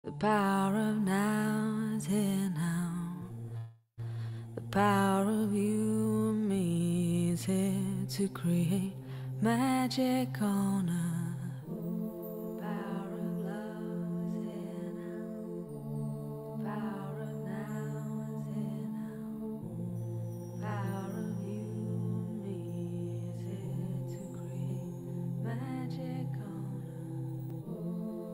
The power of now is here now. The power of you and me is here to create magic on earth. The power of love is here now. The power of now is here now. The power of you and me is here to create magic on earth.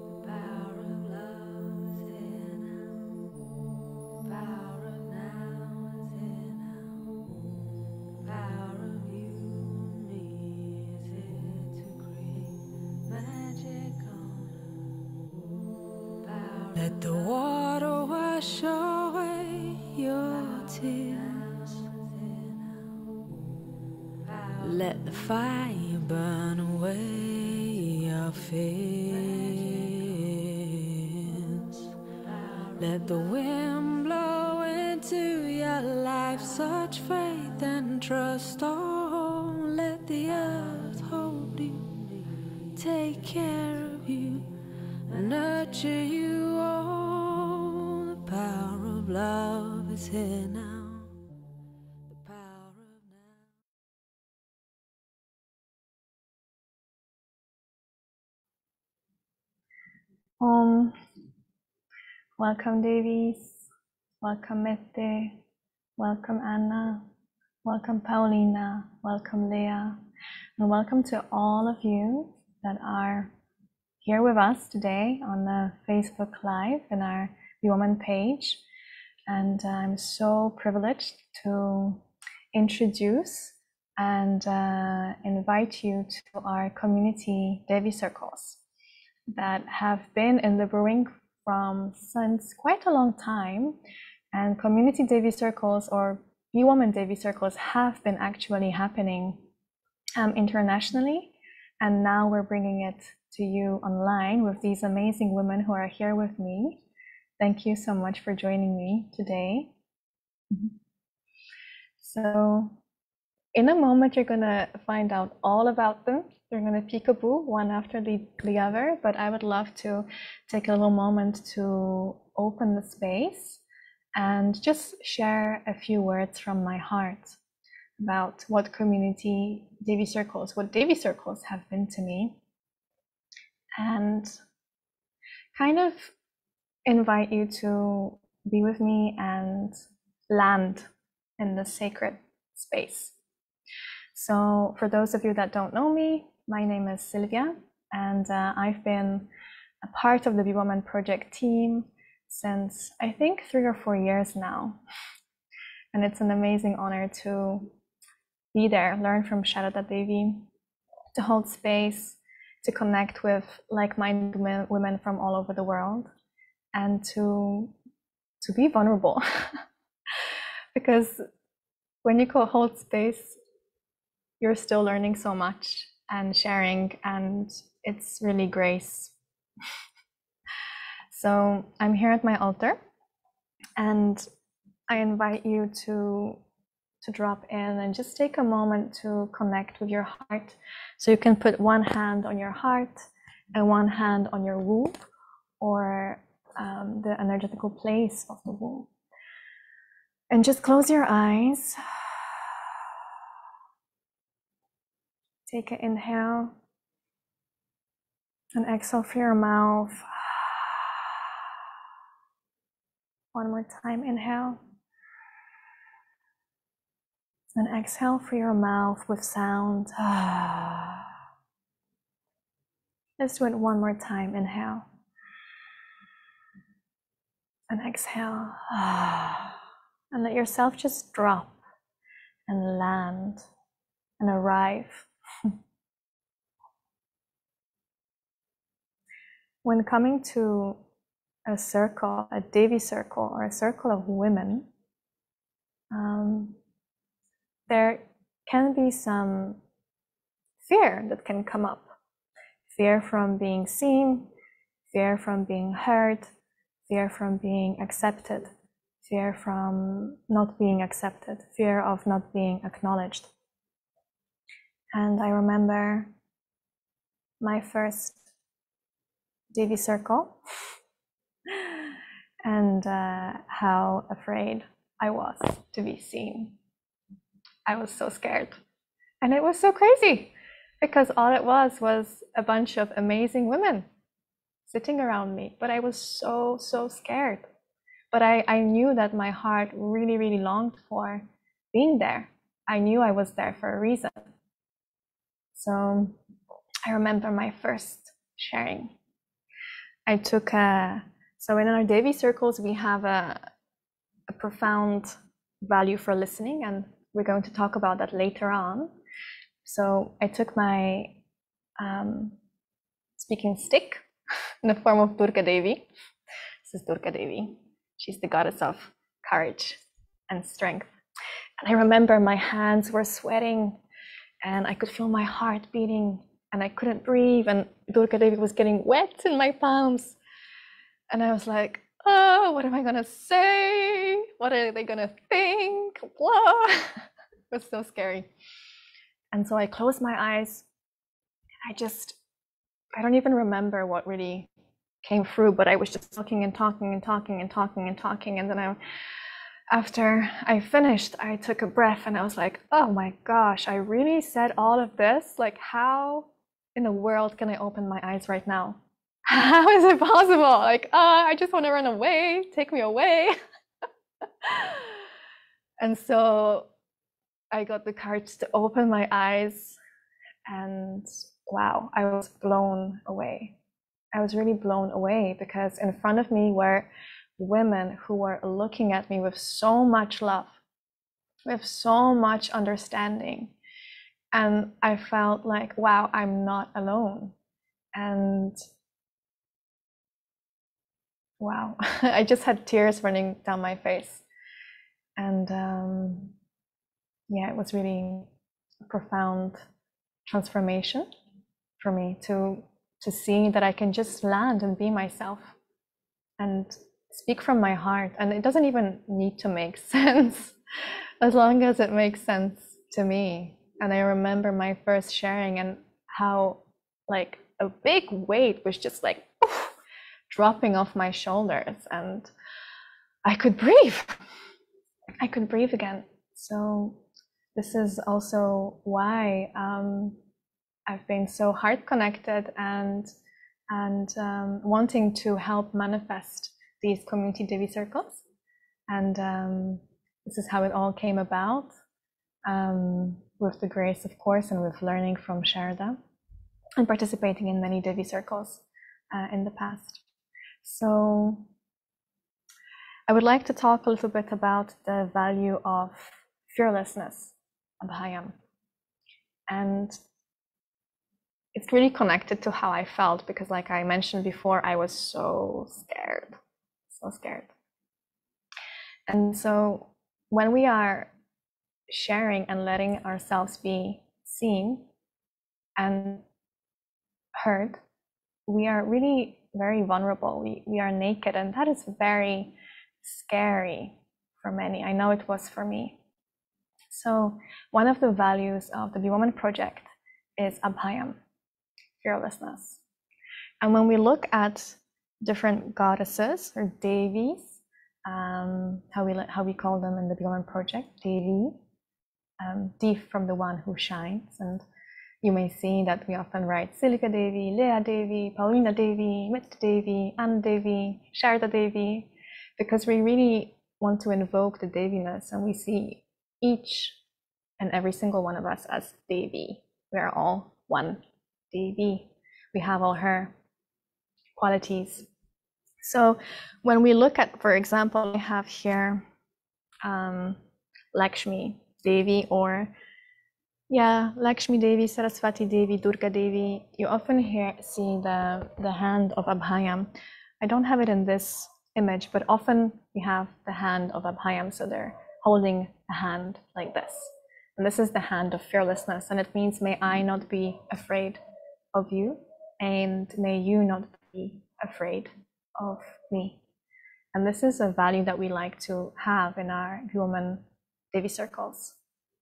The power of love is here now. The power of now is here now. The power of you and me is here to create magic on earth. Let the water wash away your tears. Let the fire burn away your fears. Let the wind blow into your life such faith and trust. Oh, let the earth hold you, take care of you, and nurture you. Oh, the power of love is here now. The power of now. Welcome Devis, welcome Mette, welcome Anna, welcome Paulina, welcome Leah, and welcome to all of you that are here with us today on the Facebook Live in our The Woman page. And I'm so privileged to introduce and invite you to our community Devi circles that have been in the brewing since quite a long time. And community Devi circles or Be Woman Devi circles have been actually happening internationally, and now we're bringing it to you online with these amazing women who are here with me. Thank you so much for joining me today. So in a moment, you're going to find out all about them. They're going to peekaboo one after the other, but I would love to take a little moment to open the space and just share a few words from my heart about what community Devi circles, what Devi circles have been to me, and kind of invite you to be with me and land in the sacred space. So for those of you that don't know me, my name is Sylvia, and I've been a part of the Be Woman project team since I think 3 or 4 years now. And it's an amazing honor to be there, learn from Sharada Devi, to hold space, to connect with like-minded women from all over the world, and to be vulnerable. Because when you go hold space, you're still learning so much and sharing, and it's really grace. So I'm here at my altar, and I invite you to drop in and just take a moment to connect with your heart. So you can put one hand on your heart and one hand on your womb, or the energetical place of the womb. And just close your eyes. Take an inhale and exhale through your mouth. One more time, inhale. And exhale through your mouth with sound. Let's do it one more time, inhale. And exhale. And let yourself just drop and land and arrive. When coming to a circle, a Devi circle, or a circle of women, there can be some fear that can come up. Fear from being seen, fear from being heard, fear from being accepted, fear from not being accepted, fear of not being acknowledged. And I remember my first Devi circle and how afraid I was to be seen. I was so scared. And it was so crazy because all it was a bunch of amazing women sitting around me. But I was so scared. But I knew that my heart really, really longed for being there. I knew I was there for a reason. So I remember my first sharing. I took so in our Devi circles, we have a profound value for listening, and we're going to talk about that later on. So I took my speaking stick in the form of Durga Devi. This is Durga Devi. She's the goddess of courage and strength. And I remember my hands were sweating and I could feel my heart beating and I couldn't breathe, and Durga Devi was getting wet in my palms. And I was like, oh, what am I gonna say? What are they gonna think? Blah. It was so scary. And so I closed my eyes. I don't even remember what really came through, but I was just talking and talking and talking and talking and talking. And then after I finished, I took a breath and I was like, oh my gosh, I really said all of this? Like, how in the world can I open my eyes right now? How is it possible? Like, I just want to run away. Take me away. And so I got the courage to open my eyes, and wow, I was blown away. I was really blown away because in front of me were women who were looking at me with so much love, with so much understanding. And I felt like, wow, I'm not alone. And wow, I just had tears running down my face. And yeah, it was really a profound transformation for me to see that I can just land and be myself and speak from my heart. And it doesn't even need to make sense as long as it makes sense to me. And I remember my first sharing and how like a big weight was just like oof, dropping off my shoulders, and I could breathe. I could breathe again. So this is also why I've been so heart connected and wanting to help manifest these community Devi circles. And this is how it all came about, with the grace, of course, and with learning from Sharda and participating in many Devi circles in the past. So I would like to talk a little bit about the value of fearlessness, Abhayam. And it's really connected to how I felt because, like I mentioned before, I was so scared. And so when we are sharing and letting ourselves be seen and heard, we are really very vulnerable. We are naked, and that is very scary for many. I know it was for me. So one of the values of the Be Woman Project is Abhayam, fearlessness. And when we look at different goddesses or Devis, how we call them in the Be Woman Project, Devi, Dev from the one who shines. And you may see that we often write Silika Devi, Leah Devi, Paulina Devi, Mitra Devi, Anna Devi, Sharda Devi, because we really want to invoke the Deviness, and we see each and every single one of us as Devi. We are all one Devi. We have all her qualities. So when we look at, for example, I have here Lakshmi Devi, or Lakshmi Devi, Saraswati Devi, Durga Devi. You often see the hand of Abhayam. I don't have it in this image, but often we have the hand of Abhayam, so they're holding a hand like this. And this is the hand of fearlessness, and it means, may I not be afraid of you, and may you not be afraid of me. And this is a value that we like to have in our woman Devi circles.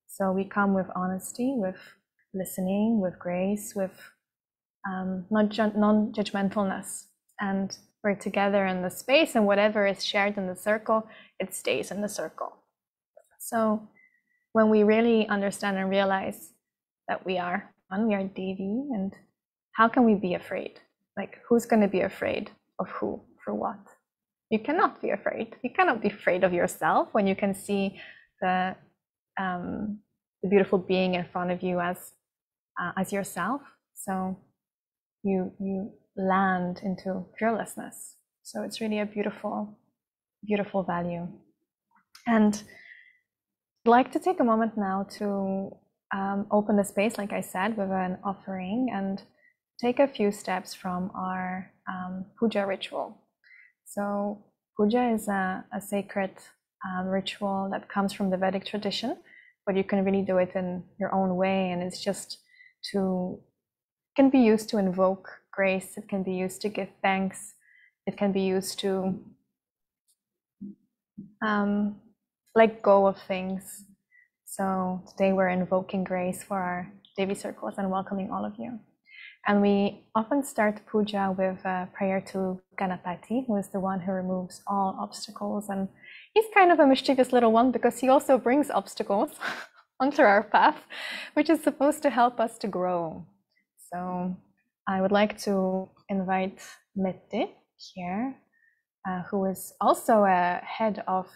So we come with honesty, with listening, with grace, with non-judgmentalness. And we're together in the space, and whatever is shared in the circle, it stays in the circle. So when we really understand and realize that we are one, we are Devi, and how can we be afraid? Like, who's going to be afraid of who, for what? You cannot be afraid. You cannot be afraid of yourself when you can see the beautiful being in front of you as yourself. So you land into fearlessness. So it's really a beautiful, beautiful value. And I'd like to take a moment now to open the space, like I said, with an offering and take a few steps from our puja ritual. So puja is a sacred ritual that comes from the Vedic tradition, but you can really do it in your own way. And it's just can be used to invoke grace. It can be used to give thanks. It can be used to let go of things. So today we're invoking grace for our Devi circles and welcoming all of you. And we often start puja with a prayer to Ganapati, who is the one who removes all obstacles. And he's kind of a mischievous little one because he also brings obstacles onto our path, which is supposed to help us to grow. So I would like to invite Mette here, who is also a head of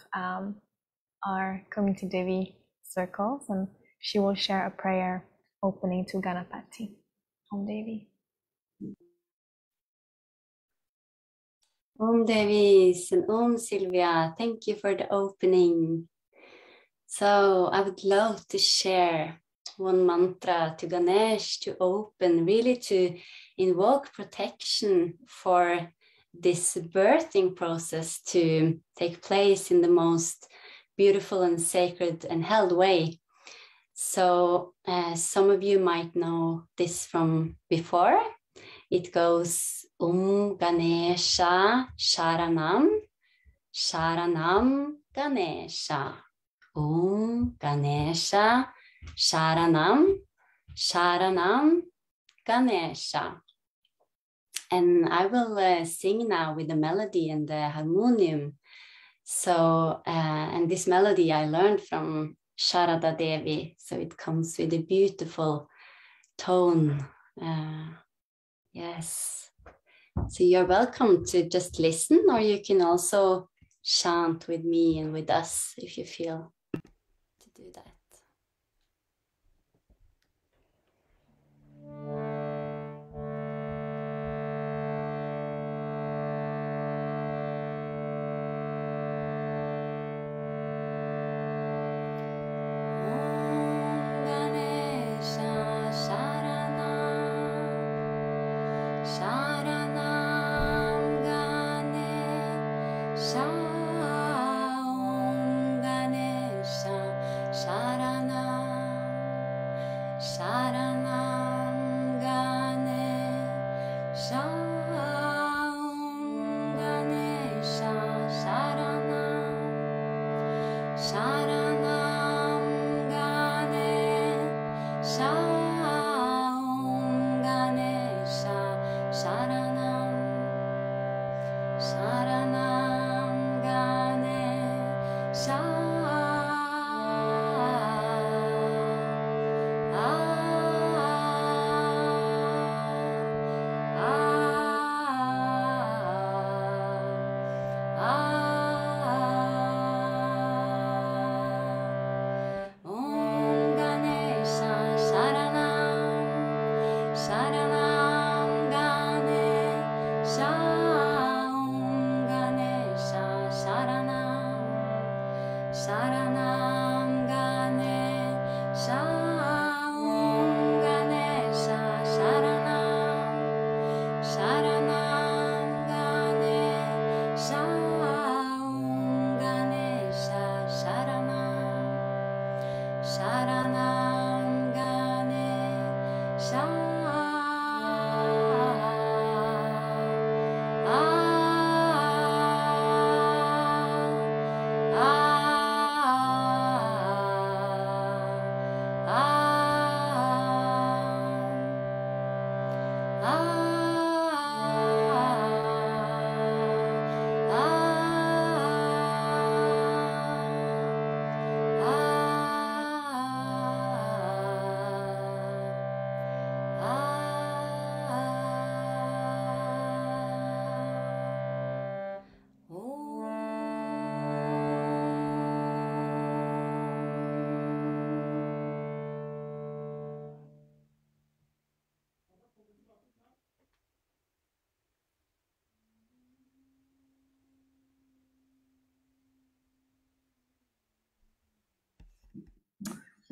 our Community Devi circles, and she will share a prayer opening to Ganapati. Om Devi. Om Devis and Om Sylvia, thank you for the opening. So I would love to share one mantra to Ganesh to open, really to invoke protection for this birthing process to take place in the most beautiful and sacred and held way. So some of you might know this from before. It goes Ganesha Sharanam, Sharanam Ganesha. Ganesha Sharanam, Sharanam Ganesha. And I will sing now with the melody and the harmonium. So, and this melody I learned from Sharada Devi, so it comes with a beautiful tone. Yes. So you're welcome to just listen, or you can also chant with me and with us if you feel to do that.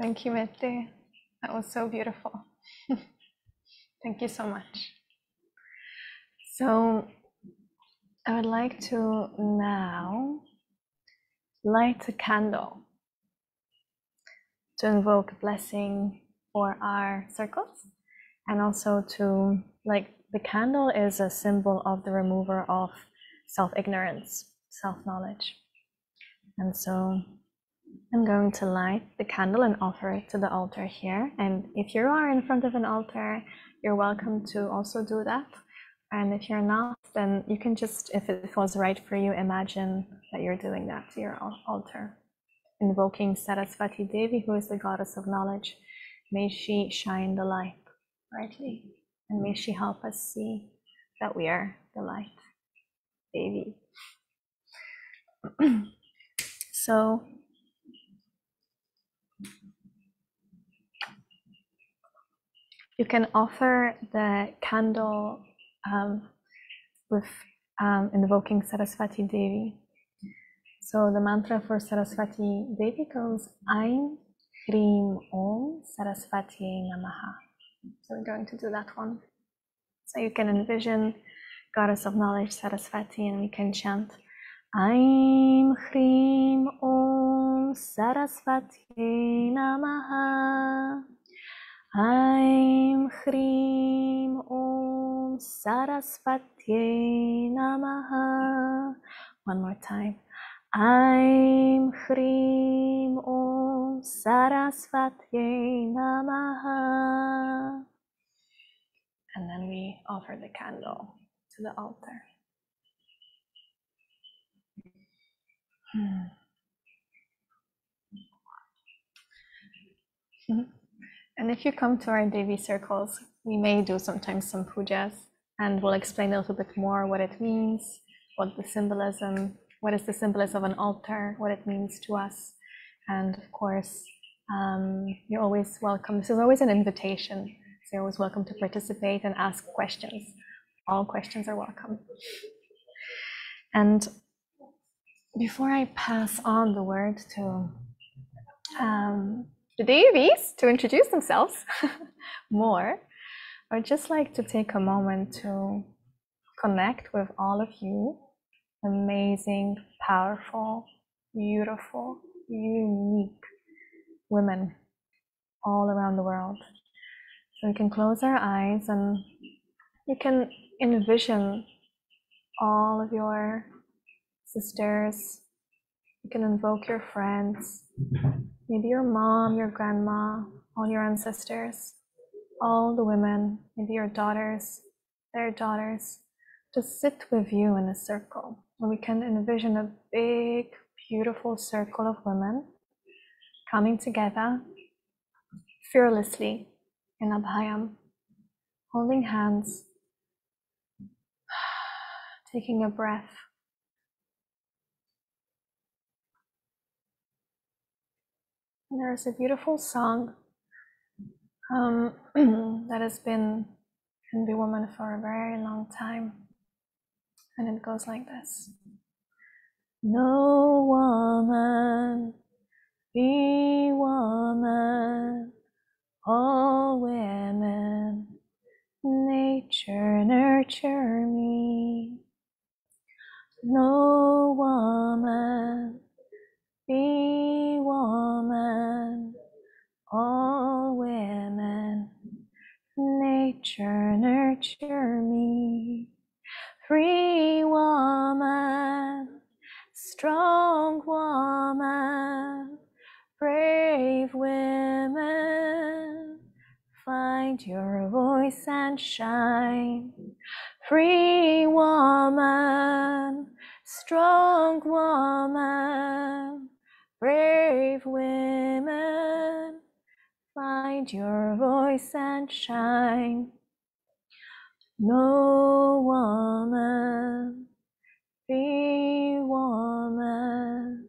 Thank you, Mette. That was so beautiful. Thank you so much. So I would like to now light a candle to invoke blessing for our circles, and also to, like, the candle is a symbol of the remover of self-ignorance, self-knowledge. And so I'm going to light the candle and offer it to the altar here. And if you are in front of an altar, you're welcome to also do that. And if you're not, then you can just, if it feels right for you, imagine that you're doing that to your altar. Invoking Saraswati Devi, who is the goddess of knowledge. May she shine the light brightly, and may she help us see that we are the light. Devi. So you can offer the candle with invoking Saraswati Devi. So the mantra for Saraswati Devi goes Aim Hrim Om Saraswati Namaha. So we're going to do that one. So you can envision Goddess of Knowledge Saraswati, and we can chant Aim Hrim Om Saraswati Namaha. Aim Hrim Om Saraswati Namaha. One more time. Aim Hrim Om Saraswati Namaha. And then we offer the candle to the altar. And if you come to our Devi circles, we may do sometimes some pujas, and we'll explain a little bit more what it means, what the symbolism, what is the symbolism of an altar, what it means to us. And of course, you're always welcome. This is always an invitation. So you're always welcome to participate and ask questions. All questions are welcome. And before I pass on the word to the Devis to introduce themselves more, I would just like to take a moment to connect with all of you, amazing, powerful, beautiful, unique women all around the world. So we can close our eyes and you can envision all of your sisters. You can invoke your friends, maybe your mom, your grandma, all your ancestors, all the women, maybe your daughters, their daughters, to sit with you in a circle. And we can envision a big, beautiful circle of women coming together fearlessly in Abhayam, holding hands, taking a breath. And there's a beautiful song that has been in the woman for a very long time. And it goes like this. No woman, be woman, all women, nature nurture me. No woman, be woman, all women, nature nurture me. Free woman, strong woman, brave women, find your voice and shine. Free woman, strong woman, brave women, find your voice and shine. No woman, be woman,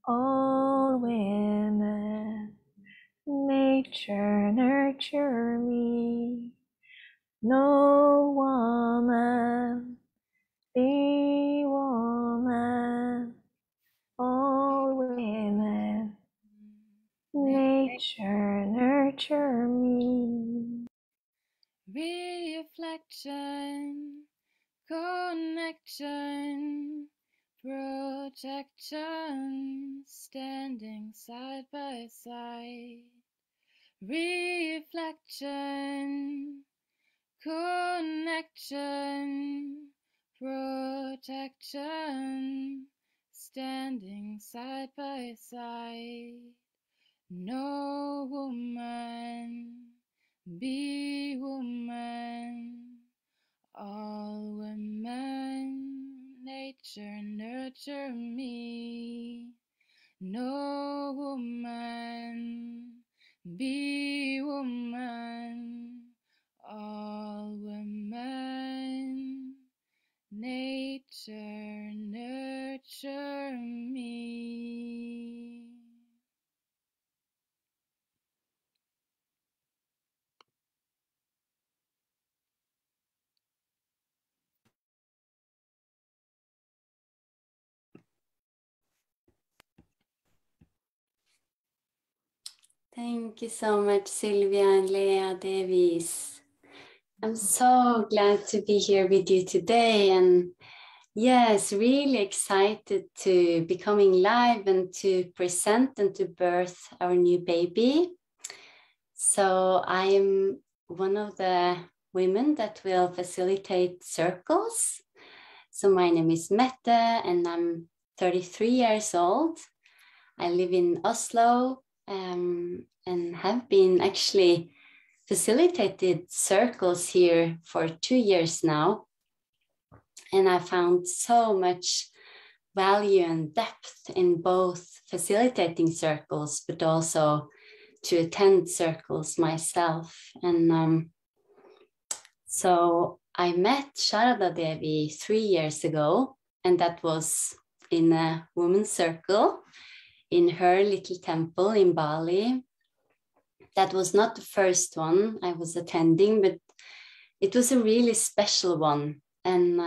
all women, nature nurture me. No woman, be woman, all women, nature Nature, nurture me. Reflection, connection, protection, standing side by side. Reflection, connection, protection, standing side by side. No woman, be woman, all women, nature nurture me. No woman, be woman, all women, nature nurture me. Thank you so much, Sylvia and Leah Devīs. I'm so glad to be here with you today, and yes, really excited to be coming live and to present and to birth our new baby. So I am one of the women that will facilitate circles. So my name is Mette and I'm 33 years old. I live in Oslo and have been actually facilitated circles here for 2 years now. And I found so much value and depth in both facilitating circles, but also to attend circles myself. And so I met Sharada Devi 3 years ago, and that was in a women's circle in her little temple in Bali. That was not the first one I was attending, but it was a really special one. And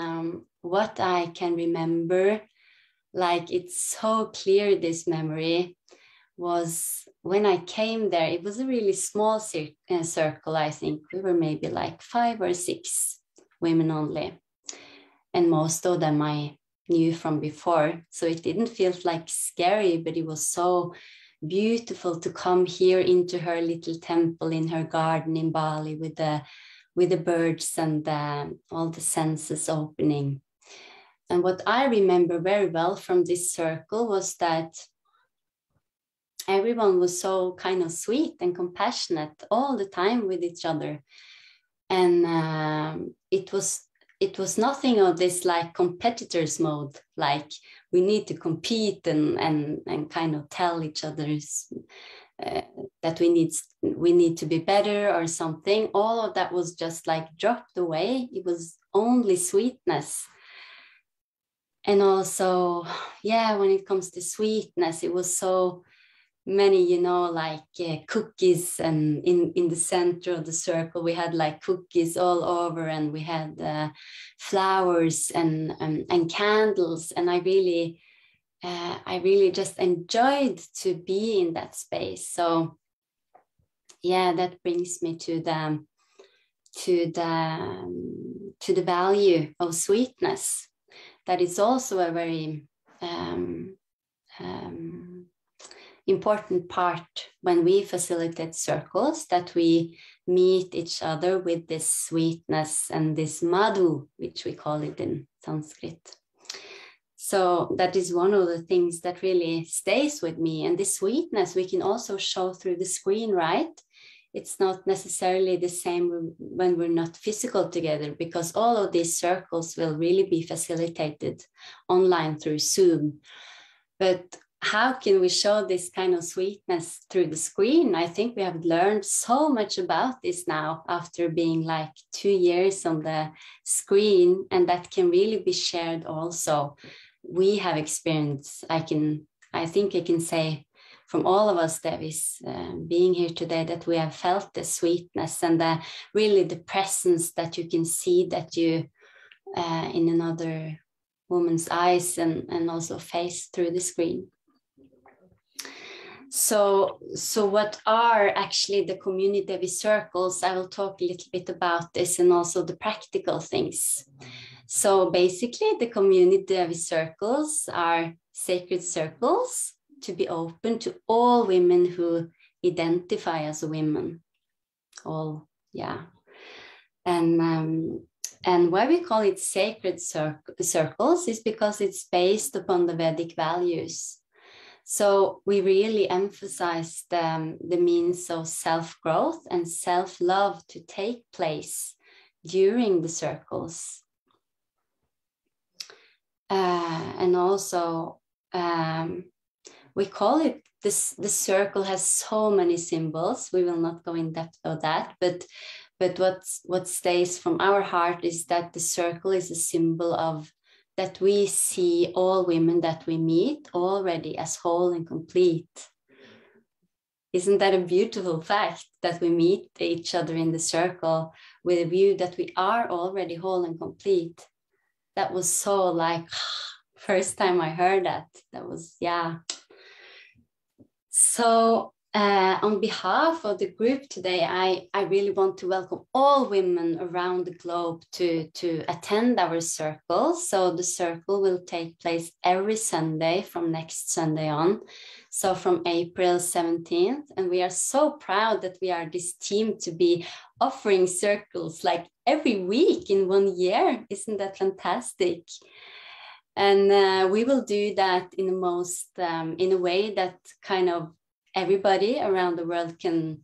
what I can remember, like it's so clear, this memory, was when I came there. It was a really small circle, I think. We were maybe like 5 or 6 women only. And most of them I knew from before. So it didn't feel like scary, but it was so beautiful to come here into her little temple in her garden in Bali with the birds and all the senses opening. And what I remember very well from this circle was that everyone was so kind of sweet and compassionate all the time with each other. And it was nothing of this like competitors mode, like we need to compete and kind of tell each other's that we need to be better or something. All of that was just like dropped away. It was only sweetness. And also, yeah, when it comes to sweetness, it was so many, like cookies, and in the center of the circle we had like cookies all over, and we had flowers and candles, and I really just enjoyed to be in that space. So yeah, that brings me to the value of sweetness. That is also a very important part when we facilitate circles, that we meet each other with this sweetness and this madhu, which we call it in Sanskrit. So that is one of the things that really stays with me. And this sweetness we can also show through the screen, right? It's not necessarily the same when we're not physical together, because all of these circles will really be facilitated online through Zoom. But how can we show this kind of sweetness through the screen? I think we have learned so much about this now after being like 2 years on the screen, and that can really be shared also. We have experienced, I think I can say from all of us, Devis, being here today, that we have felt the sweetness and really the presence that you can see, that you in another woman's eyes and also face through the screen. So what are actually the community Devi circles? I will talk a little bit about this and also the practical things. So basically the community Devi circles are sacred circles to be open to all women who identify as a woman. All, yeah. And why we call it sacred circles is because it's based upon the Vedic values. So we really emphasize the means of self-growth and self-love to take place during the circles. And also, we call it, the circle has so many symbols. We will not go in depth of that, but what stays from our heart is that the circle is a symbol of that we see all women that we meet already as whole and complete. Isn't that a beautiful fact, that we meet each other in the circle with a view that we are already whole and complete? That was so like, first time I heard that, that was, yeah. So on behalf of the group today, I really want to welcome all women around the globe to attend our circle. So the circle will take place every Sunday from next Sunday on. So from April 17th. And we are so proud that we are this team to be offering circles like every week in 1 year. Isn't that fantastic? And we will do that in the most, in a way that kind of everybody around the world can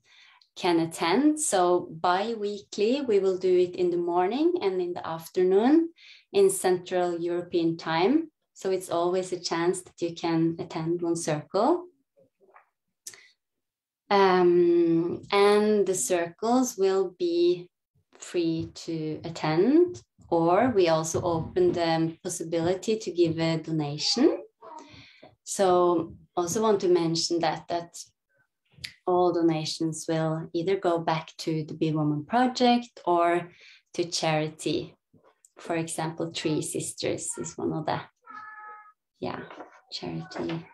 attend. So bi-weekly, we will do it in the morning and in the afternoon in Central European time. So it's always a chance that you can attend one circle. And the circles will be free to attend, or we also open the possibility to give a donation. So also want to mention that all donations will either go back to the Be Woman Project or to charity. For example, Three Sisters is one of the, yeah, charity.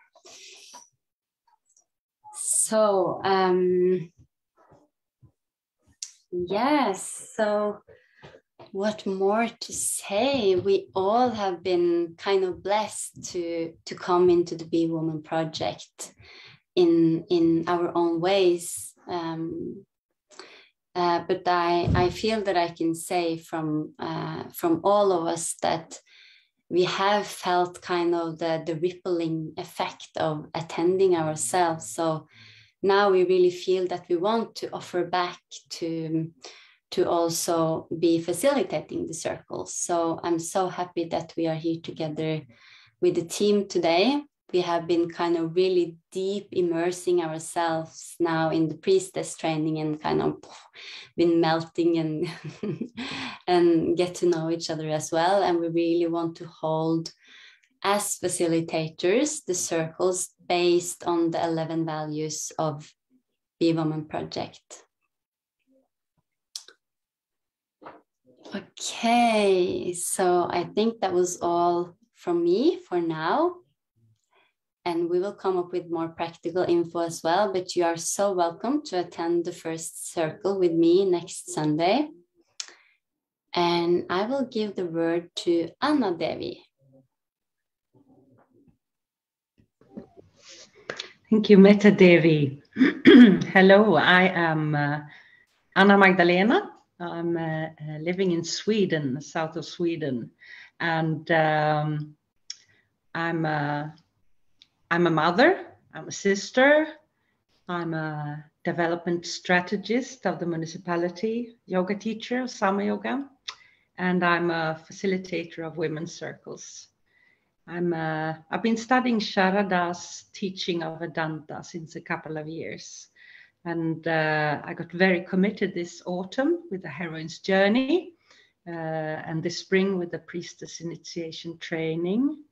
So, yes, so what more to say? We all have been kind of blessed to come into the Be Woman Project in our own ways. But I feel that I can say from all of us that we have felt kind of the rippling effect of attending ourselves. So now we really feel that we want to offer back to also be facilitating the circles. So I'm so happy that we are here together with the team today. We have been kind of really deep immersing ourselves now in the priestess training and kind of been melting and and get to know each other as well. And we really want to hold as facilitators the circles based on the 11 values of Be Woman Project. Okay, so I think that was all from me for now. And we will come up with more practical info as well, but you are so welcome to attend the first circle with me next Sunday. And I will give the word to Anna Devi. Thank you, Metta Devi. Hello, I am Anna Magdalena. I'm living in Sweden, south of Sweden, and I'm a mother, I'm a sister, I'm a development strategist of the municipality, yoga teacher, Sama Yoga, and I'm a facilitator of women's circles. I've been studying Sharada's teaching of Vedanta since a couple of years. And I got very committed this autumn with the Heroine's Journey and this spring with the Priestess Initiation Training.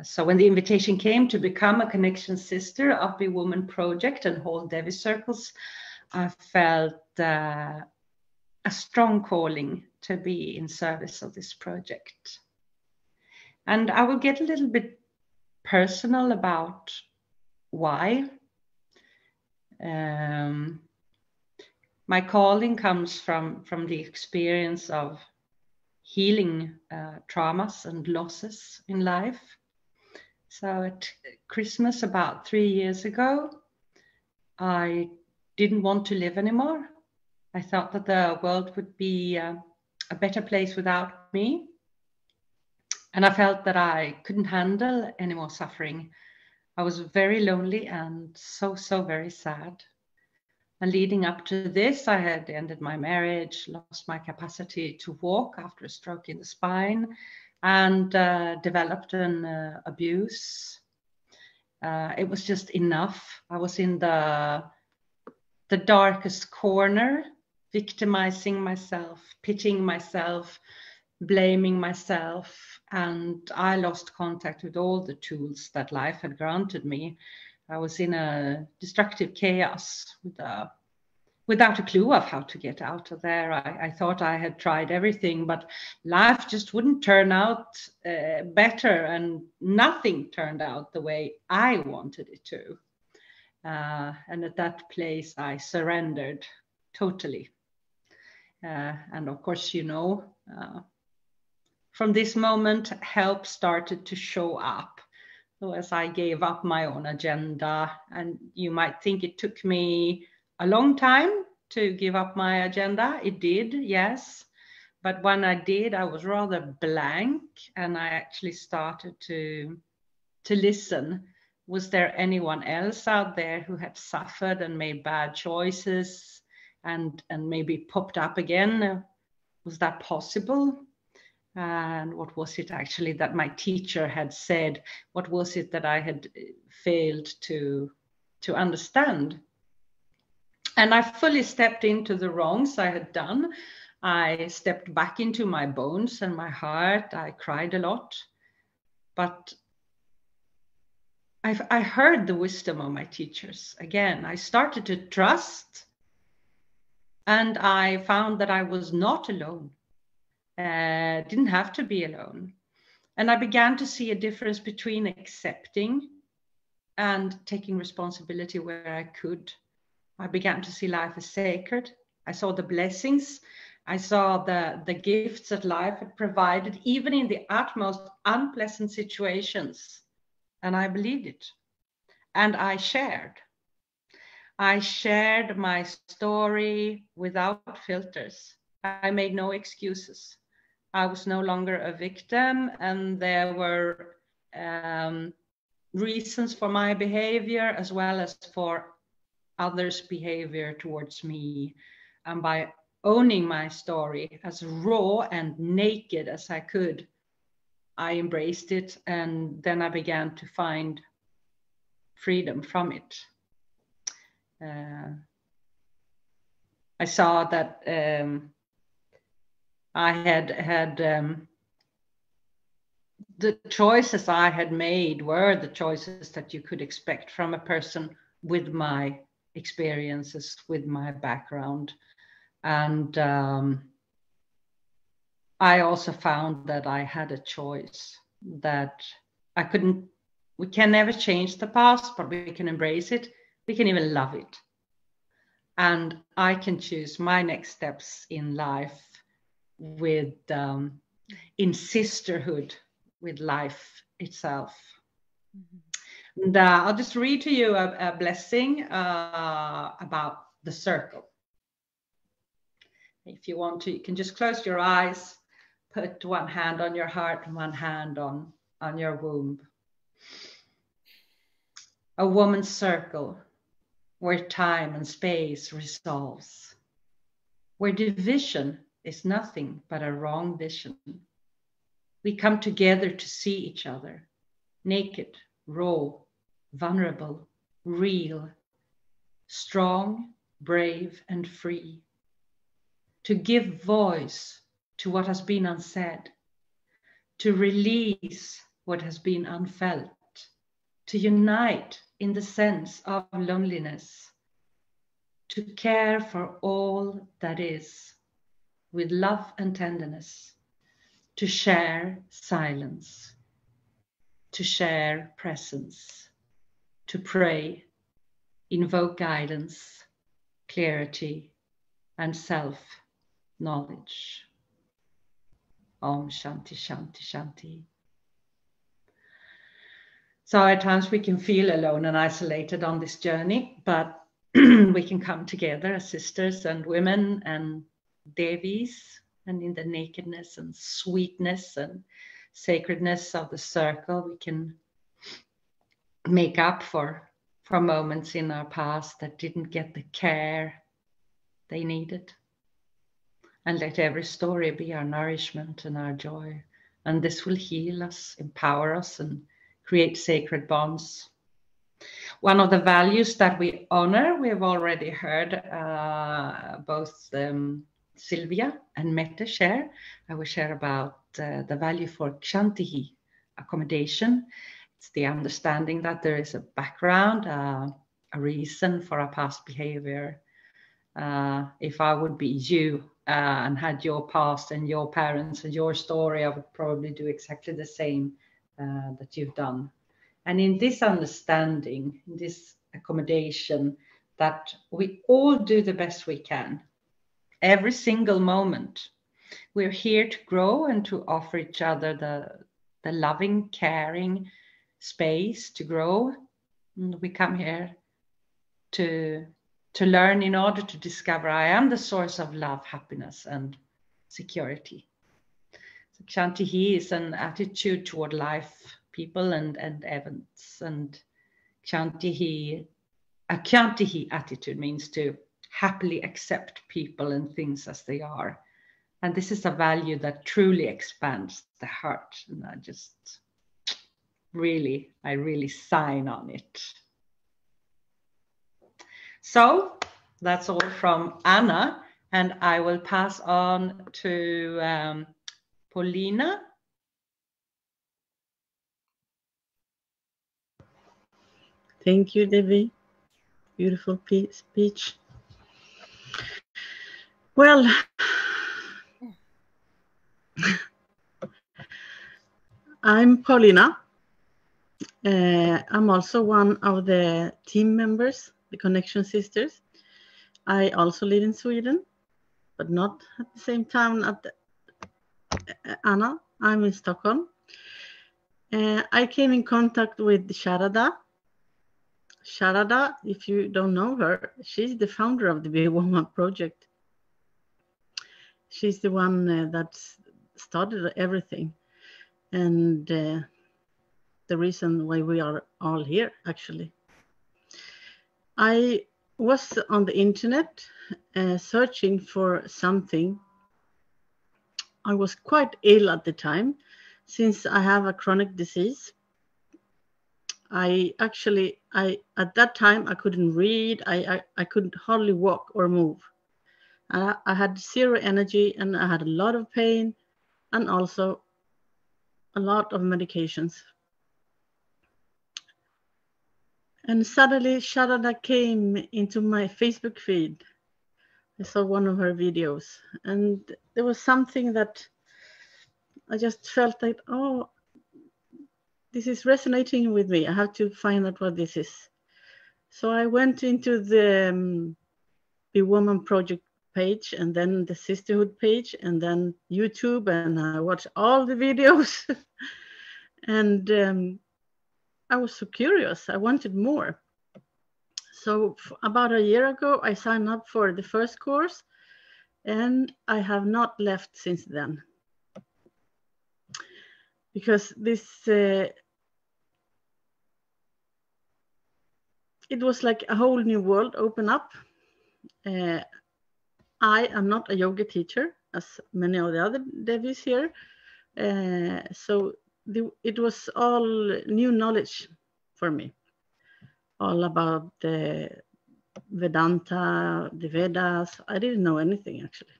So when the invitation came to become a connection sister of Be Woman Project and hold Devi circles, I felt a strong calling to be in service of this project. And I will get a little bit personal about why. My calling comes from the experience of healing traumas and losses in life. So at Christmas about 3 years ago, I didn't want to live anymore. I thought that the world would be a better place without me. And I felt that I couldn't handle any more suffering. I was very lonely and so very sad. And leading up to this, I had ended my marriage, lost my capacity to walk after a stroke in the spine, and developed an abuse. It was just enough. I was in the darkest corner, victimizing myself, pitying myself, blaming myself, and I lost contact with all the tools that life had granted me. I was in a destructive chaos without a clue of how to get out of there. I thought I had tried everything, but life just wouldn't turn out better, and nothing turned out the way I wanted it to. And at that place, I surrendered totally. And of course, from this moment, help started to show up. So as I gave up my own agenda, and you might think it took me a long time to give up my agenda. It did, yes. But when I did, I was rather blank, and I actually started to listen. Was there anyone else out there who had suffered and made bad choices and maybe popped up again? Was that possible? And what was it actually that my teacher had said? What was it that I had failed to understand? And I fully stepped into the wrongs I had done. I stepped back into my bones and my heart. I cried a lot. But I heard the wisdom of my teachers. Again, I started to trust, and I found that I was not alone. Didn't have to be alone. And I began to see a difference between accepting and taking responsibility where I could. I began to see life as sacred. I saw the blessings. I saw the gifts that life had provided, even in the utmost unpleasant situations. And I believed it. And I shared. I shared my story without filters. I made no excuses. I was no longer a victim, and there were reasons for my behavior as well as for others' behavior towards me. And by owning my story as raw and naked as I could, I embraced it, and then I began to find freedom from it. I saw that I had the choices I had made were the choices that you could expect from a person with my experiences, with my background. And I also found that I had a choice, that we can never change the past, but we can embrace it. We can even love it. And I can choose my next steps in life with in sisterhood with life itself. Mm-hmm. And I'll just read to you a blessing about the circle. If you want to, you can just close your eyes, put one hand on your heart and one hand on your womb. A woman's circle, where time and space resolves, where division is nothing but a wrong vision. We come together to see each other, naked, raw, vulnerable, real, strong, brave, and free. To give voice to what has been unsaid, to release what has been unfelt, to unite in the sense of loneliness, to care for all that is with love and tenderness, to share silence, to share presence, to pray, invoke guidance, clarity, and self-knowledge. Om Shanti Shanti Shanti. So at times we can feel alone and isolated on this journey, but we can come together as sisters and women and Devis, and in the nakedness and sweetness and sacredness of the circle, we can make up for moments in our past that didn't get the care they needed. And let every story be our nourishment and our joy. And this will heal us, empower us, and create sacred bonds. One of the values that we honor, we have already heard both Sylvia and Mette share. I will share about the value for Kshantihi, accommodation. It's the understanding that there is a background, a reason for our past behavior. If I would be you and had your past and your parents and your story, I would probably do exactly the same that you've done. And in this understanding, in this accommodation, that we all do the best we can, every single moment, we're here to grow and to offer each other the loving, caring space to grow. And we come here to learn in order to discover I am the source of love, happiness, and security. So Kshantihi is an attitude toward life, people, and events. And a Kshantihi attitude means to happily accept people and things as they are. And this is a value that truly expands the heart. And I really sign on it. So that's all from Anna, and I will pass on to Paulina. Thank you, Devi. Beautiful speech. Well, I'm Paulina. I'm also one of the team members, the Connection Sisters. I also live in Sweden, but not at the same time as Anna. I'm in Stockholm. I came in contact with Sharada. Sharada, if you don't know her, she's the founder of the Be a Woman project. She's the one that started everything. And the reason why we are all here, actually. I was on the internet searching for something. I was quite ill at the time, since I have a chronic disease. At that time, I couldn't read. I couldn't hardly walk or move. I had zero energy, and I had a lot of pain, and also a lot of medications. And suddenly Sharada came into my Facebook feed. I saw one of her videos, and there was something that I just felt like, oh, this is resonating with me. I have to find out what this is. So I went into the Be Woman Project page, and then the Sisterhood page, and then YouTube, and I watched all the videos. And I was so curious. I wanted more. So about a year ago, I signed up for the first course, and I have not left since then. Because this, it was like a whole new world open up. I am not a yoga teacher, as many of the other Devis here. So it was all new knowledge for me. All about the Vedanta, the Vedas. I didn't know anything, actually.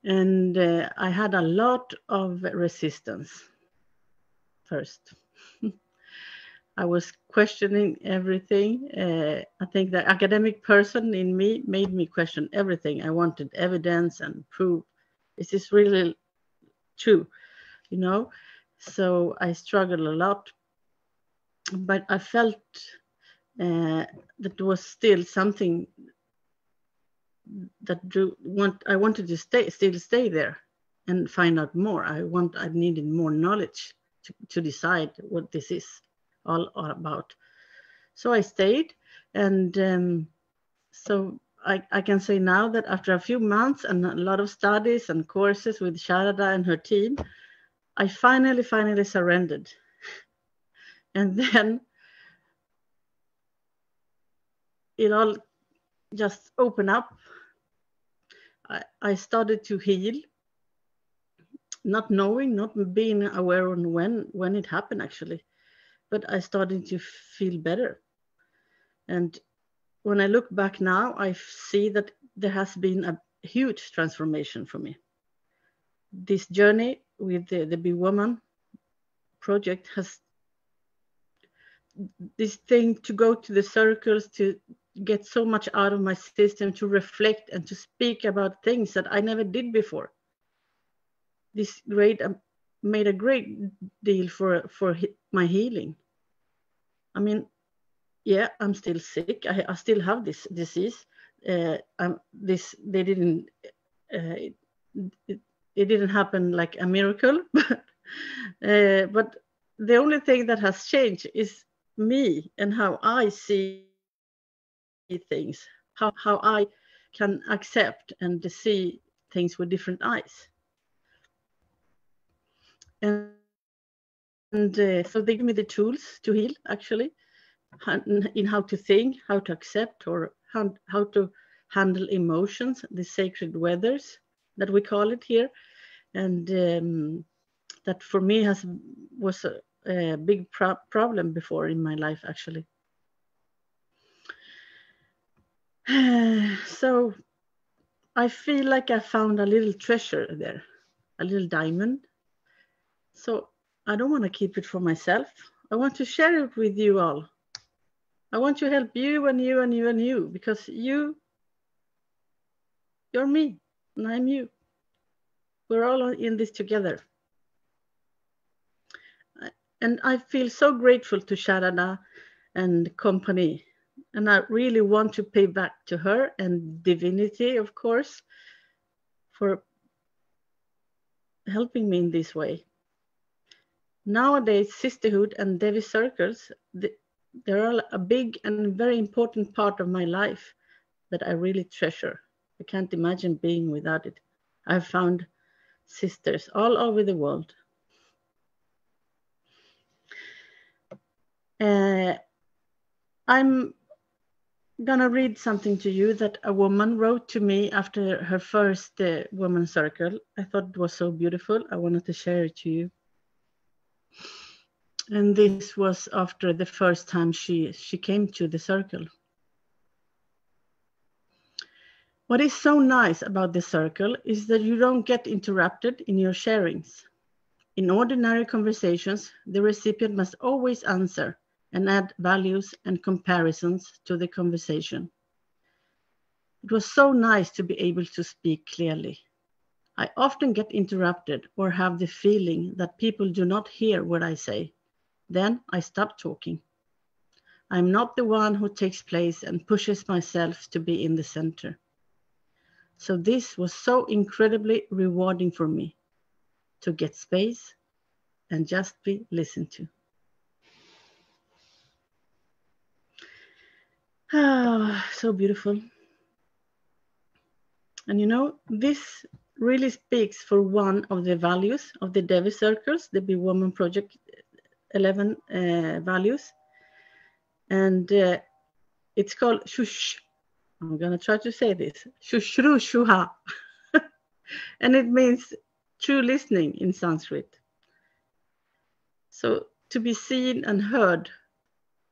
And I had a lot of resistance first. I was questioning everything. I think the academic person in me made me question everything. I wanted evidence and proof. Is this really true? You know? So I struggled a lot. but I felt that was still something that I wanted to still stay there and find out more. I needed more knowledge to decide what this is all about. So I stayed, and so I can say now that after a few months and a lot of studies and courses with Sharada and her team, I finally surrendered. And then it all just opened up. I started to heal, not knowing, not being aware on when it happened actually, but I started to feel better. And when I look back now, I see that there has been a huge transformation for me. This journey with the Be Woman project has this thing to go to the circles, to get so much out of my system, to reflect and to speak about things that I never did before. This made a great deal for my healing. I mean, yeah, I'm still sick. I still have this disease. It didn't happen like a miracle, but the only thing that has changed is me and how I see things, how I can accept and see things with different eyes. And so they give me the tools to heal, actually, in how to think, how to accept, or how to handle emotions, the sacred weathers that we call it here. And that for me was a big problem before in my life, actually. So I feel like I found a little treasure there, a little diamond. So I don't want to keep it for myself. I want to share it with you all. I want to help you and you and you and you, because you're me and I'm you. We're all in this together. And I feel so grateful to Sharada and company. And I really want to pay back to her and Divinity, of course, for helping me in this way. Nowadays, sisterhood and Devi circles, they're a big and very important part of my life that I really treasure. I can't imagine being without it. I've found sisters all over the world. I'm gonna read something to you that a woman wrote to me after her first woman circle. I thought it was so beautiful. I wanted to share it to you. And this was after the first time she came to the circle. What is so nice about the circle is that you don't get interrupted in your sharings. In ordinary conversations, the recipient must always answer and add values and comparisons to the conversation. It was so nice to be able to speak clearly. I often get interrupted or have the feeling that people do not hear what I say. Then I stop talking. I'm not the one who takes place and pushes myself to be in the center. So this was so incredibly rewarding for me, to get space and just be listened to. Ah, so beautiful. And you know, this really speaks for one of the values of the Devi circles, the Be Woman Project 11 values. And it's called Shush. I'm going to try to say this. Shushru Shuha. And it means true listening in Sanskrit. So to be seen and heard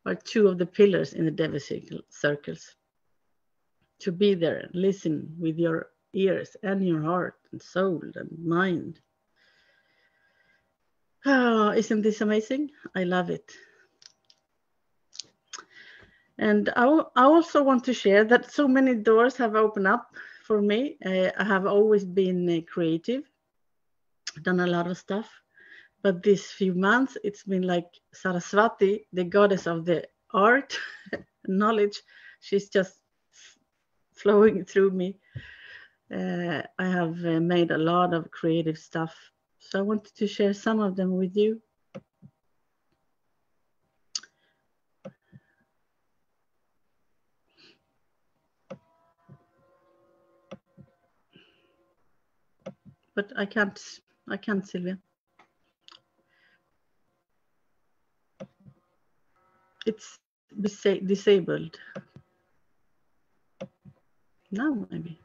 are two of the pillars in the Devi circles. To be there and listen with your ears and your heart and soul and mind. Oh, isn't this amazing? I love it. And I also want to share that so many doors have opened up for me. I have always been creative, done a lot of stuff, But these few months, it's been like Saraswati, the goddess of the art, knowledge. She's just flowing through me. I have made a lot of creative stuff. So I wanted to share some of them with you. But I can't, Sylvia. It's disabled. Now maybe.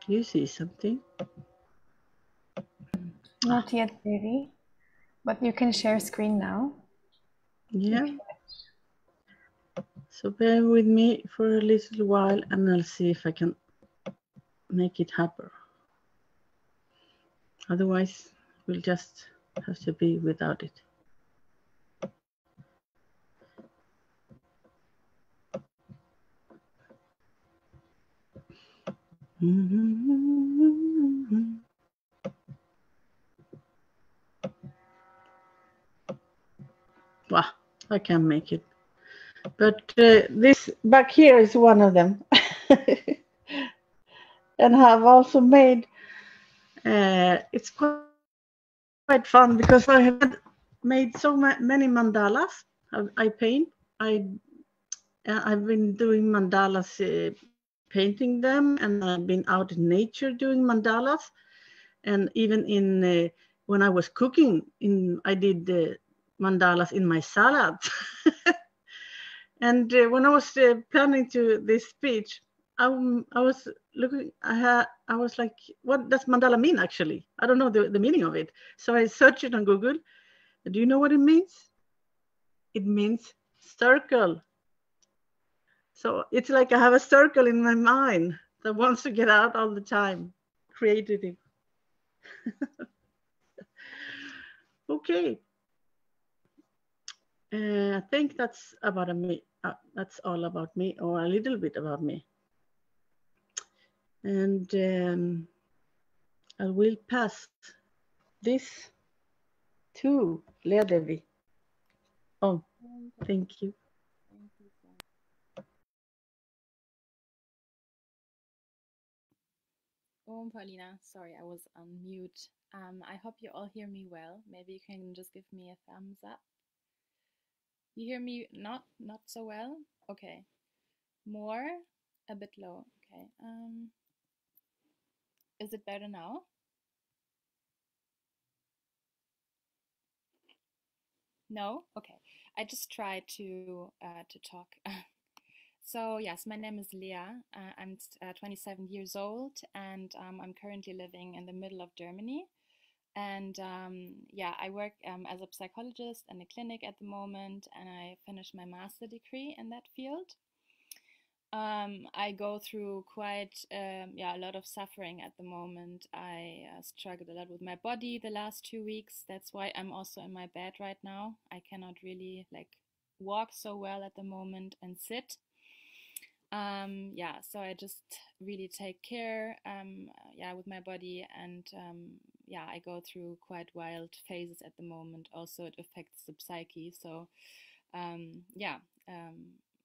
You see something? Not yet, Devi, but you can share screen now. Yeah. So bear with me for a little while and I'll see if I can make it happen. Otherwise, we'll just have to be without it. Wow, I can't make it. But this back here is one of them. And I've also made, it's quite fun because I have made so many mandalas. I paint. I've been doing mandalas, painting them, and I've been out in nature doing mandalas. And even in when I was cooking, I did mandalas in my salad. And when I was planning to this speech, I was looking. I was like, "What does mandala mean? Actually, I don't know the meaning of it." So I searched it on Google. Do you know what it means? It means circle. So it's like I have a circle in my mind that wants to get out all the time. Creative. Okay. I think that's about me. That's all about me, or a little bit about me. And I will pass this to Devi. Oh, thank you. Thank you so much. Paulina, sorry, I was on mute. I hope you all hear me well. Maybe you can just give me a thumbs up. You hear me not so well? Okay. More? A bit low. Okay. Is it better now? No? Okay. I just tried to talk. So yes, my name is Leah. I'm 27 years old, and I'm currently living in the middle of Germany. And yeah, I work as a psychologist in a clinic at the moment, and I finished my master degree in that field. I go through quite a lot of suffering at the moment. I struggled a lot with my body the last 2 weeks. That's why I'm also in my bed right now. I cannot really like walk so well at the moment and sit. Yeah, so I just really take care with my body, and yeah, I go through quite wild phases at the moment. Also, it affects the psyche. So yeah,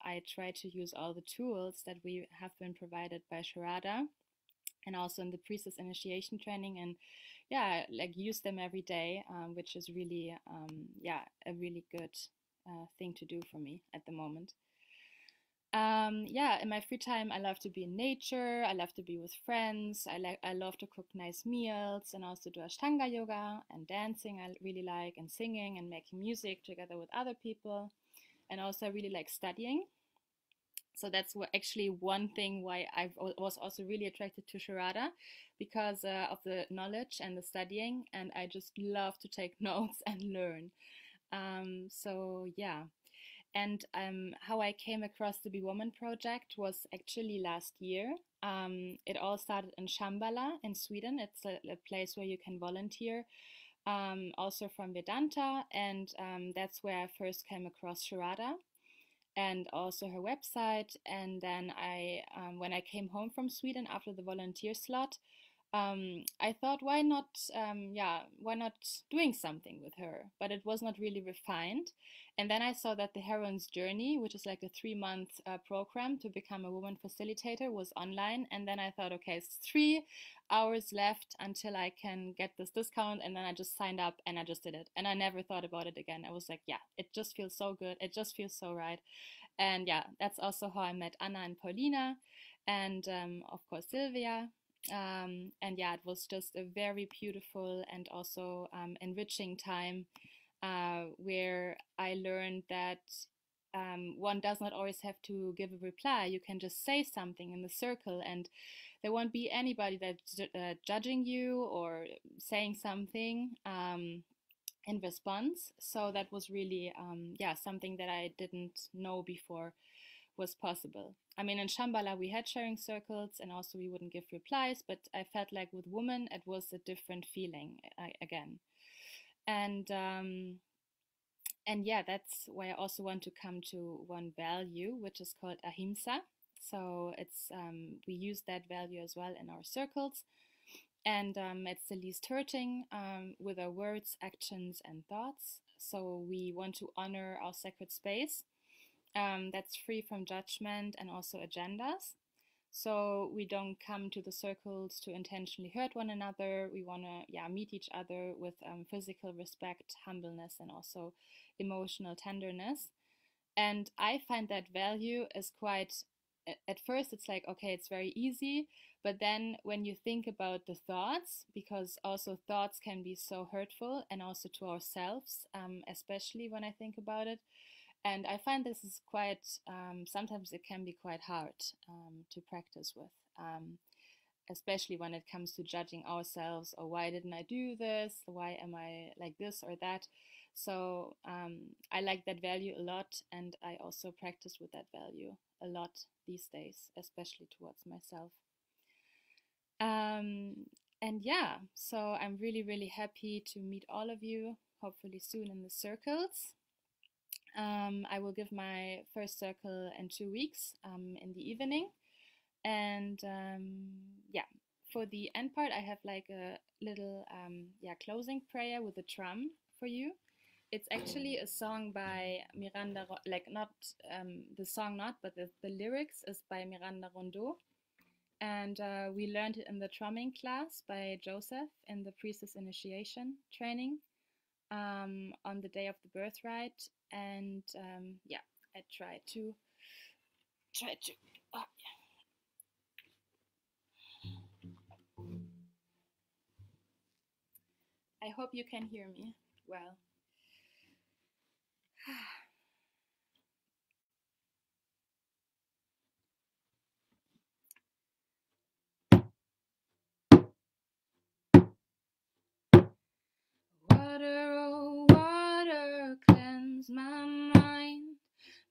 I try to use all the tools that we have been provided by Sharada, and also in the priestess initiation training, and yeah, like use them every day, which is really a really good thing to do for me at the moment. Yeah, in my free time, I love to be in nature. I love to be with friends. I love to cook nice meals and also do Ashtanga yoga and dancing. I really like, and singing and making music together with other people. And also, I really like studying. So that's actually one thing why I was also really attracted to Sharada, because of the knowledge and the studying. And I just love to take notes and learn. So yeah. And how I came across the Be Woman project was actually last year. It all started in Shambhala in Sweden. It's a place where you can volunteer, also from Vedanta, and that's where I first came across Sharada and also her website. And then when I came home from Sweden after the volunteer slot, I thought, why not doing something with her? But it was not really refined. And then I saw that the Heroine's Journey, which is like a 3-month program to become a woman facilitator, was online. And then I thought, okay, it's 3 hours left until I can get this discount. And then I just signed up and I just did it. And I never thought about it again. I was like, yeah, it just feels so good. It just feels so right. And yeah, that's also how I met Anna and Paulina, and of course Sylvia. And yeah, it was just a very beautiful and also enriching time, where I learned that one does not always have to give a reply. You can just say something in the circle, and there won't be anybody that's judging you or saying something in response. So that was really something that I didn't know before was possible. I mean, in Shambhala we had sharing circles, and also we wouldn't give replies, but I felt like with women it was a different feeling again. And yeah, that's why I also want to come to one value, which is called Ahimsa. So it's we use that value as well in our circles, and it's the least hurting with our words, actions, and thoughts. So we want to honor our sacred space that's free from judgment and also agendas. So we don't come to the circles to intentionally hurt one another. We want to meet each other with physical respect, humbleness, and also emotional tenderness. And I find that value is quite, at first it's like, okay, it's very easy. But then when you think about the thoughts, because also thoughts can be so hurtful, and also to ourselves, especially when I think about it. And I find this is quite, sometimes it can be quite hard to practice with, especially when it comes to judging ourselves, or why didn't I do this? Why am I like this or that? So I like that value a lot, and I also practice with that value a lot these days, especially towards myself. And yeah, so I'm really, really happy to meet all of you, hopefully soon in the circles. I will give my first circle in 2 weeks in the evening. And for the end part, I have like a little closing prayer with a drum for you. It's actually a song by Miranda, like not the song, but the lyrics is by Miranda Rondeau. And we learned it in the drumming class by Joseph in the priestess initiation training on the day of the birthright. And I try to I hope you can hear me well. Water, oh water, cleanse my mind.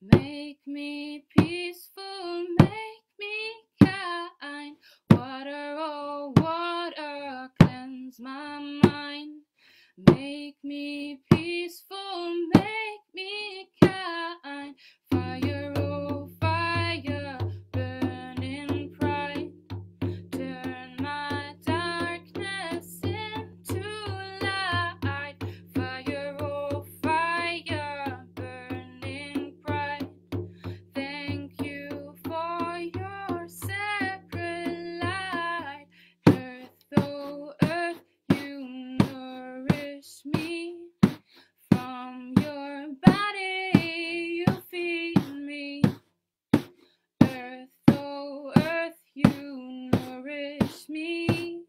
Make me peaceful, make me kind. Water, oh water, cleanse my mind. Make me peaceful, make me kind. Fire, oh fire, burning pride. Turn my darkness into light. Fire, oh fire, burning bright. Thank you for your sacred light. Earth, oh earth, you nourish me. From your body you feed me. Earth, oh earth, you nourish me.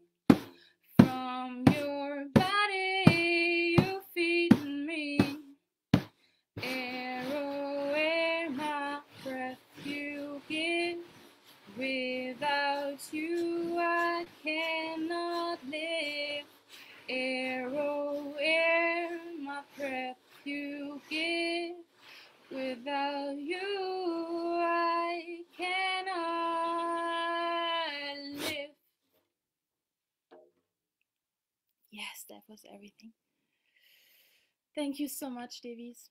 From your body you feed me. Air, oh air, my breath you give. Without you I cannot live. Air, oh air, my breath you give. Without you I cannot was everything. Thank you so much, Devīs.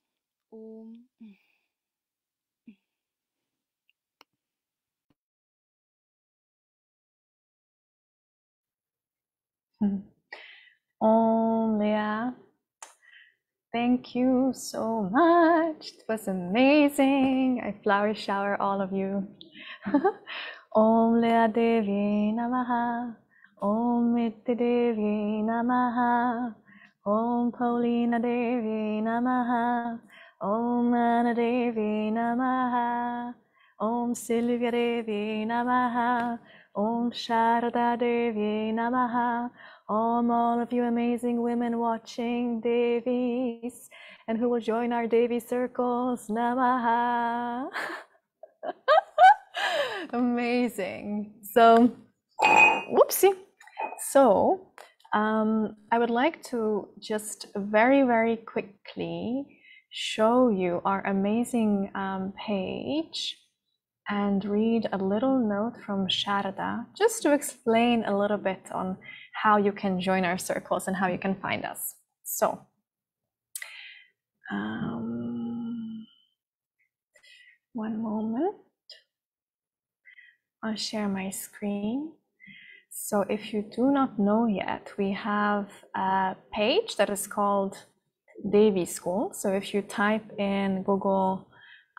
Leah, thank you so much. It was amazing. I flower shower all of you. Om Leah Devi Namaha. Om Itti Devi Namaha. Om Paulina Devi Namaha. Om Anna Devi Namaha. Om Sylvia Devi Namaha. Om Sharada Devi Namaha. Om all of you amazing women watching Devis and who will join our Devi circles. Namaha. Amazing. So, whoopsie. So, I would like to just very, very quickly show you our amazing page and read a little note from Sharada, just to explain a little bit on how you can join our circles and how you can find us. So, one moment. I'll share my screen. So if you do not know yet, we have a page that is called Devi School. So if you type in Google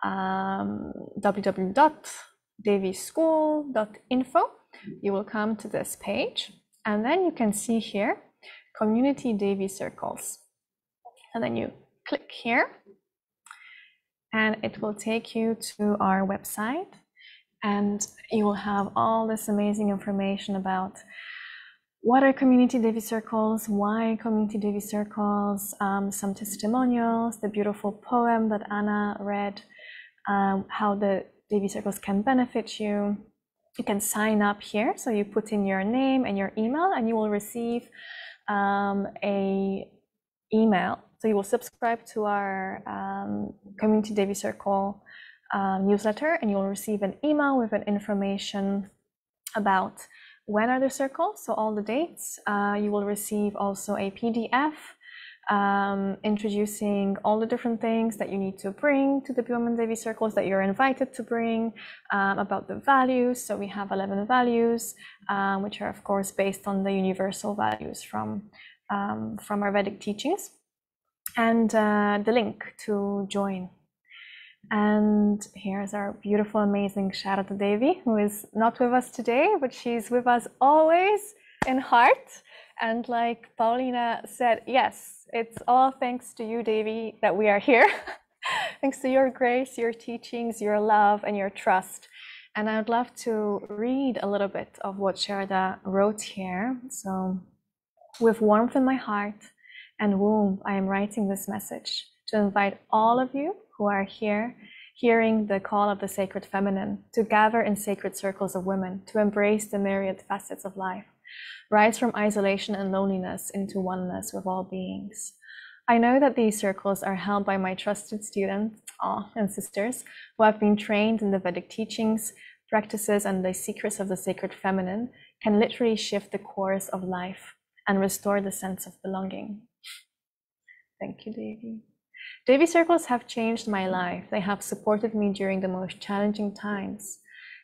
www.devischool.info, you will come to this page. And then you can see here, Community Devi Circles. And then you click here, and it will take you to our website. And you will have all this amazing information about what are Community Devi Circles, why Community Devi Circles, some testimonials, the beautiful poem that Anna read, how the Devi Circles can benefit you. You can sign up here. So you put in your name and your email, and you will receive a email. So you will subscribe to our Community Devi Circle newsletter, and you'll receive an email with an information about when are the circles, so all the dates. You will receive also a PDF introducing all the different things that you need to bring to the Women Devi Circles, that you're invited to bring, about the values. So we have 11 values, which are of course based on the universal values from our Vedic teachings, and the link to join. And here's our beautiful, amazing Sharada Devi, who is not with us today, but she's with us always in heart. And like Paulina said, yes, it's all thanks to you, Devi, that we are here. Thanks to your grace, your teachings, your love, and your trust. And I would love to read a little bit of what Sharada wrote here. So, with warmth in my heart and womb, I am writing this message to invite all of you who are here, hearing the call of the sacred feminine, to gather in sacred circles of women, to embrace the myriad facets of life, rise from isolation and loneliness into oneness with all beings. I know that these circles are held by my trusted students and sisters who have been trained in the Vedic teachings, practices, and the secrets of the sacred feminine, can literally shift the course of life and restore the sense of belonging. Thank you, Devi. Devi circles have changed my life. They have supported me during the most challenging times.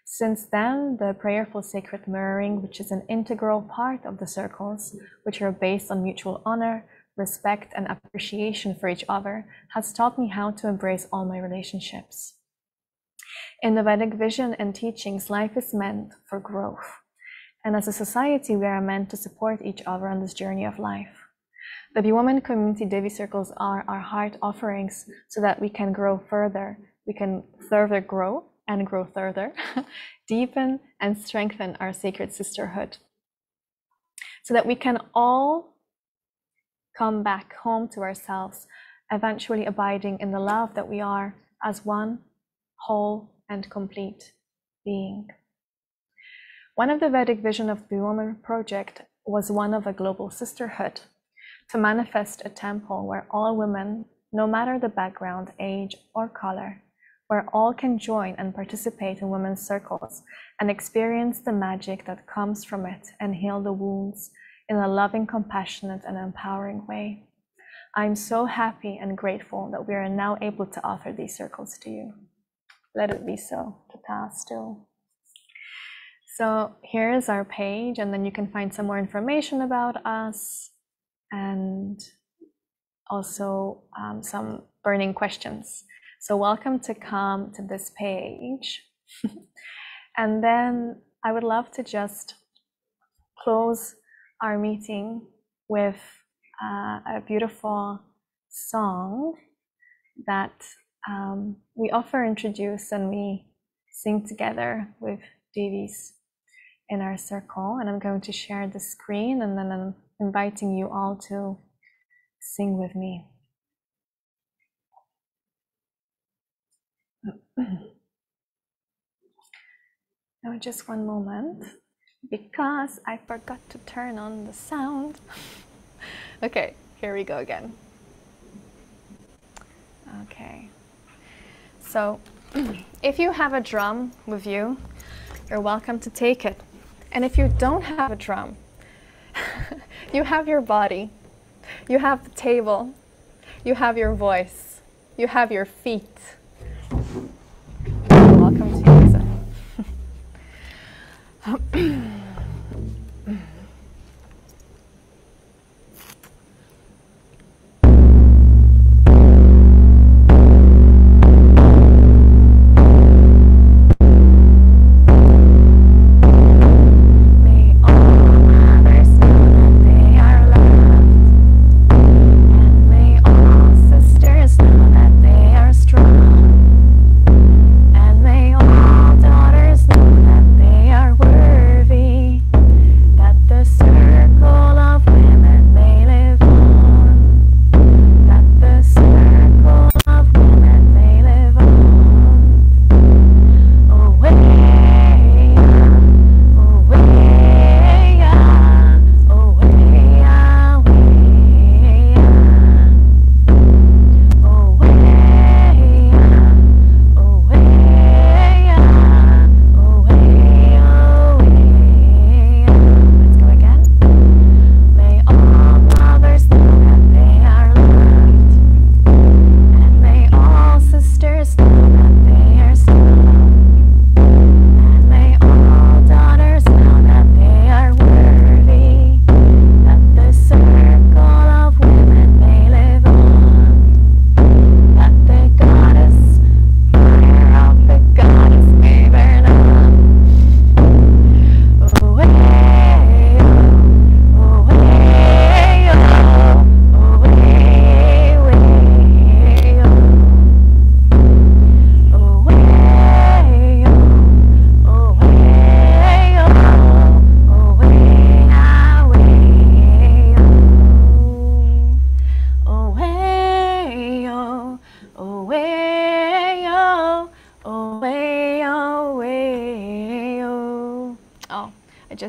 Since then, the prayerful sacred mirroring, which is an integral part of the circles, which are based on mutual honor, respect, and appreciation for each other, has taught me how to embrace all my relationships. In the Vedic vision and teachings, life is meant for growth. And as a society, we are meant to support each other on this journey of life. The Be Woman Community Devi Circles are our heart offerings so that we can grow further. We can further grow and grow further, deepen and strengthen our sacred sisterhood, so that we can all come back home to ourselves, eventually abiding in the love that we are as one whole and complete being. One of the Vedic vision of the Woman Project was one of a global sisterhood, to manifest a temple where all women, no matter the background, age, or color, where all can join and participate in women's circles and experience the magic that comes from it and heal the wounds, in a loving, compassionate, and empowering way. I'm so happy and grateful that we are now able to offer these circles to you. Let it be so. Tata still. So here is our page, and then you can find some more information about us and also some burning questions. So welcome to come to this page. And then I would love to just close our meeting with a beautiful song that we often introduce and we sing together with Devis in our circle. And I'm going to share the screen, and then I'm inviting you all to sing with me. Now, just one moment, because I forgot to turn on the sound. Okay, here we go again. Okay, so if you have a drum with you, you're welcome to take it. And if you don't have a drum, you have your body, you have the table, you have your voice, you have your feet. Welcome to Ahimsa.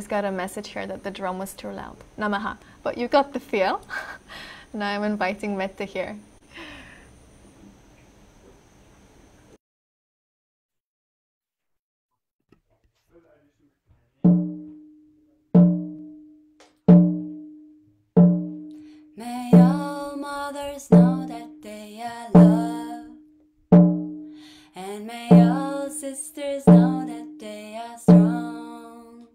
Got a message here that the drum was too loud. Namaha. But you got the feel. Now I'm inviting Mette here. May all mothers know that they are loved, and may all sisters know that they are strong,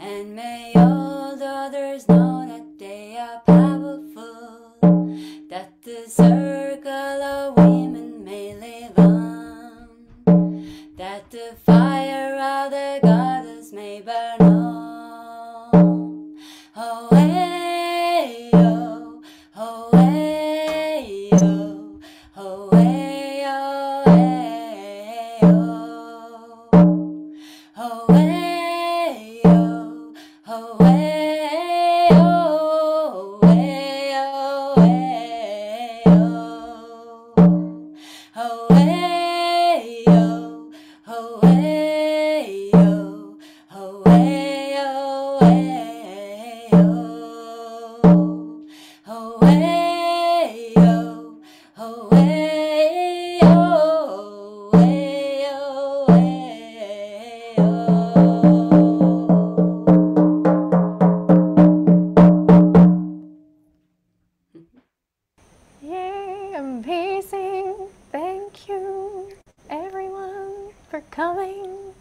and may all daughters know that they are powerful, that the circle of women may live on, that the fire of the goddess may burn on. Oh, hey, oh, oh, hey, oh, oh, hey, oh, hey, oh, oh, hey, oh, oh, hey, oh, hey, oh, hey, oh. Amazing. Thank you, everyone, for coming.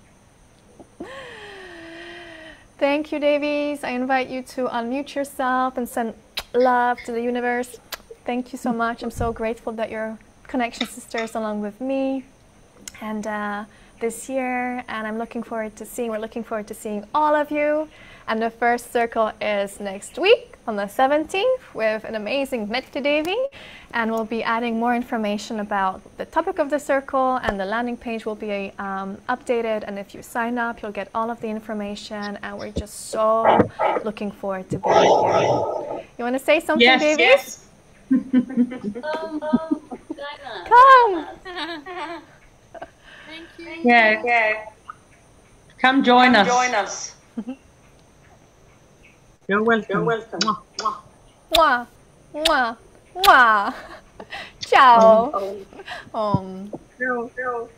Thank you, Devis. I invite you to unmute yourself and send love to the universe. Thank you so much. I'm so grateful that you're connection sisters along with me. And this year, and we're looking forward to seeing all of you. And the first circle is next week on the 17th with an amazing Devi, and we'll be adding more information about the topic of the circle, and the landing page will be updated, and if you sign up you'll get all of the information, and we're just so looking forward to being here. You want to say something, yes, Devi? Yes. Come! Thank you. Yeah. Come join us. You're welcome. Mwah, mwah, mwah. Ciao. Ciao.